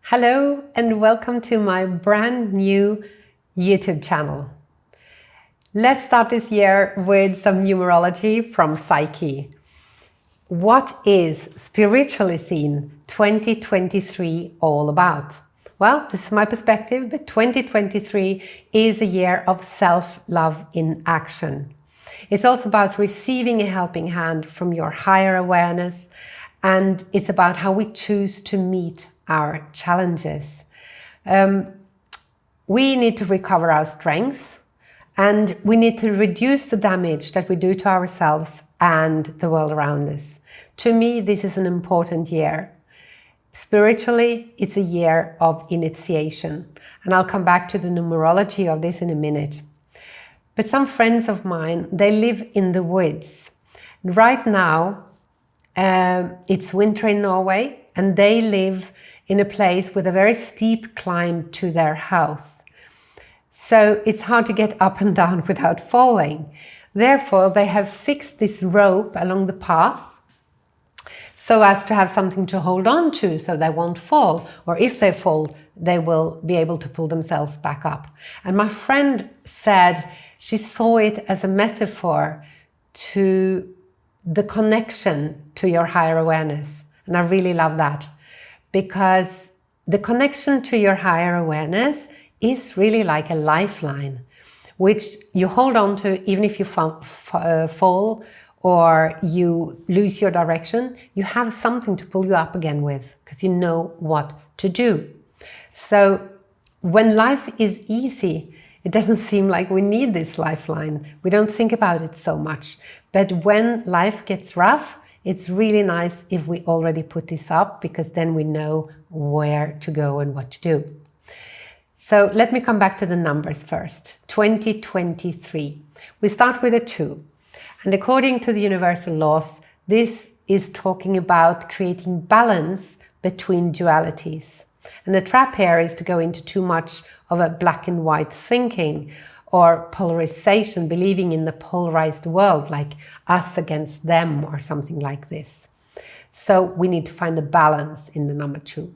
Hello and welcome to my brand new YouTube channel. Let's start this year with some numerology from Zikey. What is spiritually seen 2023 all about? Well, this is my perspective, but 2023 is a year of self-love in action. It's also about receiving a helping hand from your higher awareness, and it's about how we choose to meet our challenges. We need to recover our strength, and we need to reduce the damage that we do to ourselves and the world around us. To me, this is an important year. Spiritually, it's a year of initiation, and I'll come back to the numerology of this in a minute. But some friends of mine, they live in the woods. Right now, it's winter in Norway, and they live in a place with a very steep climb to their house. So it's hard to get up and down without falling. Therefore, they have fixed this rope along the path so as to have something to hold on to so they won't fall, or if they fall, they will be able to pull themselves back up. And my friend said she saw it as a metaphor to the connection to your higher awareness. And I really love that, because the connection to your higher awareness is really like a lifeline, which you hold on to even if you fall or you lose your direction. You have something to pull you up again with, because you know what to do. So when life is easy, it doesn't seem like we need this lifeline. We don't think about it so much. But when life gets rough, it's really nice if we already put this up, because then we know where to go and what to do. So let me come back to the numbers first. 2023. We start with a 2. And according to the universal laws, this is talking about creating balance between dualities. And the trap here is to go into too much of a black and white thinking, or polarization, believing in the polarized world, like us against them or something like this. So we need to find the balance in the number 2.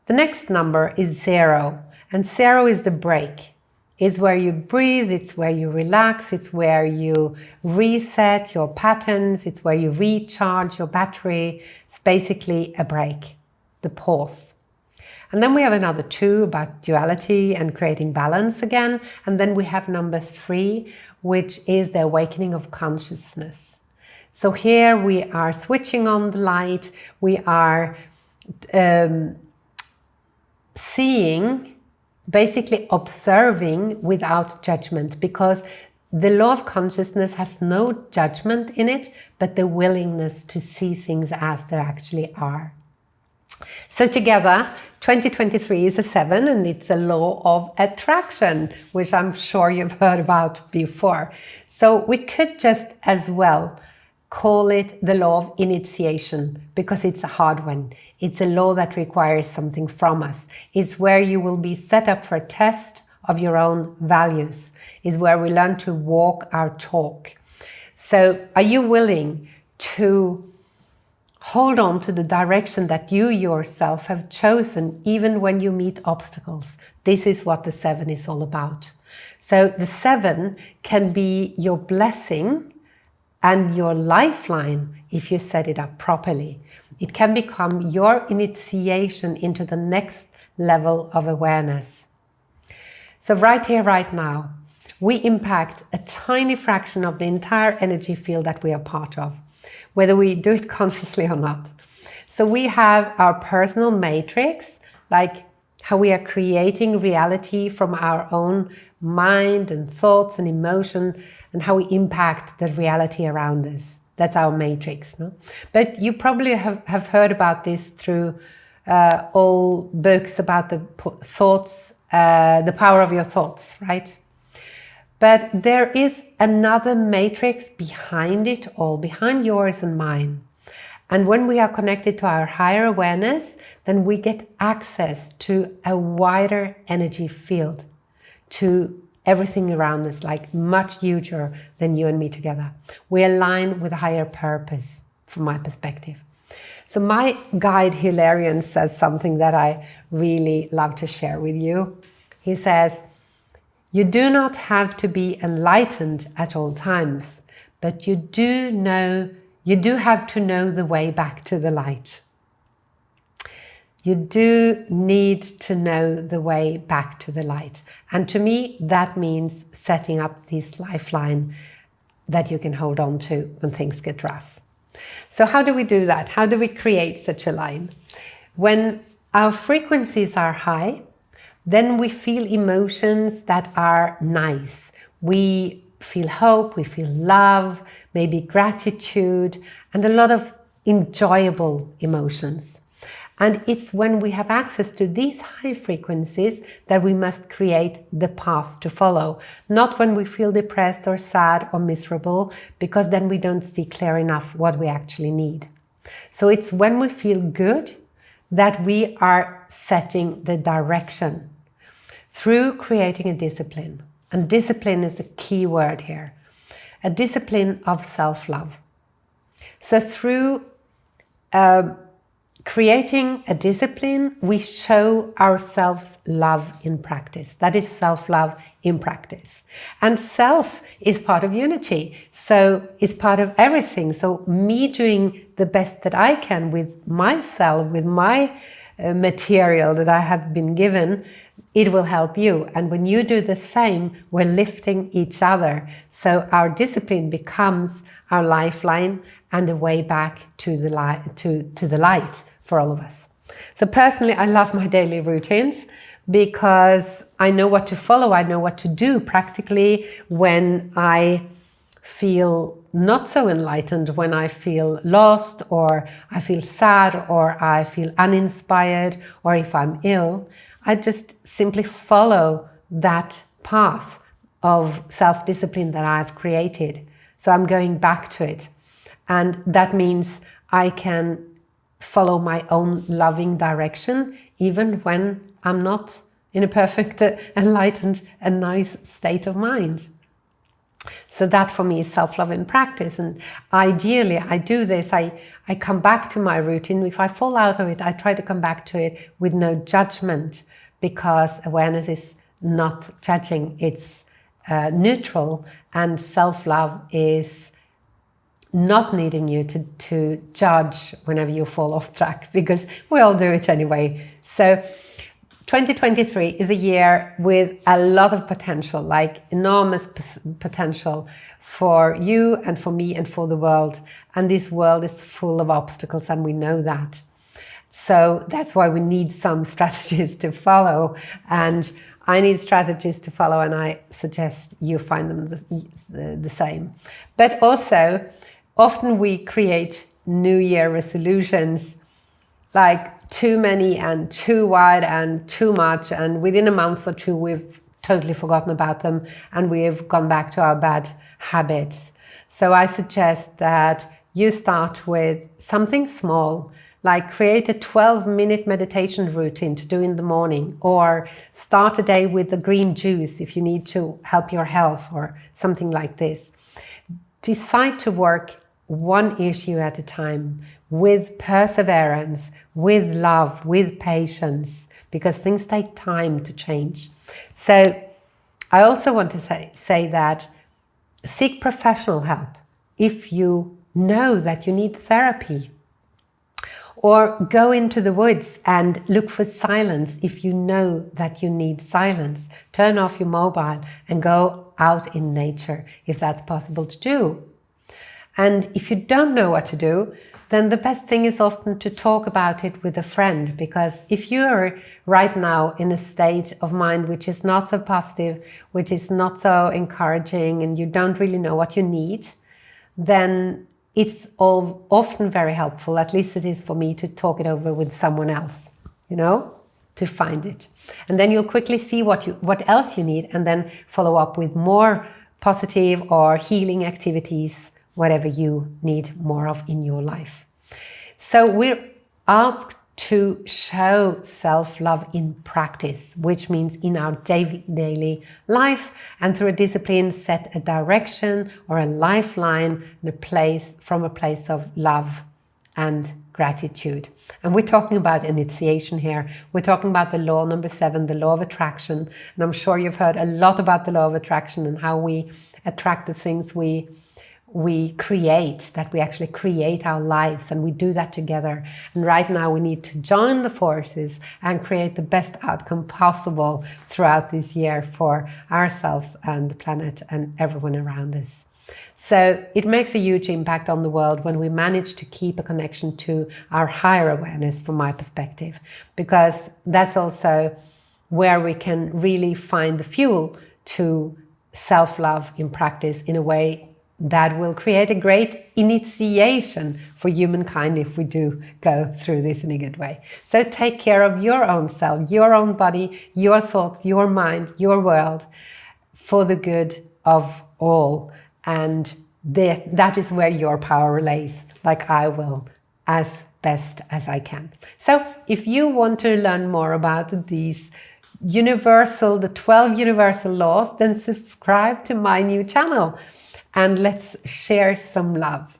The next number is 0, and 0 is the break. It's where you breathe, it's where you relax, it's where you reset your patterns, it's where you recharge your battery. It's basically a break, the pause. And then we have another 2 about duality and creating balance again. And then we have number 3, which is the awakening of consciousness. So here we are switching on the light. We are seeing, basically observing without judgment, because the law of consciousness has no judgment in it, but the willingness to see things as they actually are. So together, 2023 is a 7, and it's a law of attraction, which I'm sure you've heard about before. So we could just as well call it the law of initiation, because it's a hard one. It's a law that requires something from us. It's where you will be set up for a test of your own values. It's where we learn to walk our talk. So are you willing to hold on to the direction that you yourself have chosen, even when you meet obstacles? This is what the 7 is all about. So the 7 can be your blessing and your lifeline if you set it up properly. It can become your initiation into the next level of awareness. So right here, right now, we impact a tiny fraction of the entire energy field that we are part of, whether we do it consciously or not. So we have our personal matrix, like how we are creating reality from our own mind and thoughts and emotion, and how we impact the reality around us. That's our matrix, no? But you probably have heard about this through all books about the thoughts, the power of your thoughts, right? But there is another matrix behind it all, behind yours and mine. And when we are connected to our higher awareness, then we get access to a wider energy field, to everything around us, like much huger than you and me together. We align with a higher purpose, from my perspective. So my guide Hilarion says something that I really love to share with you. He says, you do not have to be enlightened at all times, but you do have to know the way back to the light. You do need to know the way back to the light. And to me, that means setting up this lifeline that you can hold on to when things get rough. So how do we do that? How do we create such a line? When our frequencies are high, then we feel emotions that are nice. We feel hope, we feel love, maybe gratitude, and a lot of enjoyable emotions. And it's when we have access to these high frequencies that we must create the path to follow. Not when we feel depressed or sad or miserable, because then we don't see clear enough what we actually need. So it's when we feel good that we are setting the direction through creating a discipline. And discipline is the key word here. A discipline of self-love. So through creating a discipline, we show ourselves love in practice. That is self-love in practice. And self is part of unity. So it's part of everything. So me doing the best that I can with myself, with my material that I have been given, it will help you. And when you do the same, we're lifting each other. So our discipline becomes our lifeline and a way back to the light for all of us. So personally, I love my daily routines because I know what to follow. I know what to do practically when I feel not so enlightened, when I feel lost, or I feel sad, or I feel uninspired, or if I'm ill. I just simply follow that path of self-discipline that I've created. So I'm going back to it. And that means I can follow my own loving direction, even when I'm not in a perfect, enlightened and nice state of mind. So that for me is self-love in practice. And ideally, I do this, I come back to my routine. If I fall out of it, I try to come back to it with no judgment, because awareness is not judging, it's neutral, and self-love is not needing you to judge whenever you fall off track, because we all do it anyway. So 2023 is a year with a lot of potential, like enormous potential for you and for me and for the world. And this world is full of obstacles, and we know that. So that's why we need some strategies to follow. And I need strategies to follow, and I suggest you find them the same. But also, often we create New Year resolutions, like too many and too wide and too much, and within a month or two we've totally forgotten about them and we have gone back to our bad habits. So I suggest that you start with something small, like create a 12-minute meditation routine to do in the morning, or start a day with a green juice if you need to help your health or something like this. Decide to work one issue at a time, with perseverance, with love, with patience, because things take time to change. So I also want to say that seek professional help if you know that you need therapy, or go into the woods and look for silence if you know that you need silence. Turn off your mobile and go out in nature if that's possible to do. And if you don't know what to do, then the best thing is often to talk about it with a friend, because if you're right now in a state of mind which is not so positive, which is not so encouraging, and you don't really know what you need, then it's often very helpful, at least it is for me, to talk it over with someone else, to find it. And then you'll quickly see what else you need, and then follow up with more positive or healing activities, whatever you need more of in your life. So we're asked to show self-love in practice, which means in our daily life, and through a discipline set a direction or a lifeline and from a place of love and gratitude. And we're talking about initiation here. We're talking about the law number 7, the law of attraction. And I'm sure you've heard a lot about the law of attraction and how we attract the things we create, that we actually create our lives, and we do that together. And right now we need to join the forces and create the best outcome possible throughout this year for ourselves and the planet and everyone around us. So it makes a huge impact on the world when we manage to keep a connection to our higher awareness, from my perspective, because that's also where we can really find the fuel to self-love in practice in a way that will create a great initiation for humankind if we do go through this in a good way. So take care of your own self, your own body, your thoughts, your mind, your world, for the good of all. And that is where your power lays, like I will, as best as I can. So if you want to learn more about these the 12 universal laws, then subscribe to my new channel. And let's share some love.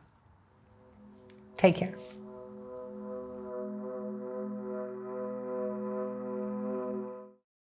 Take care.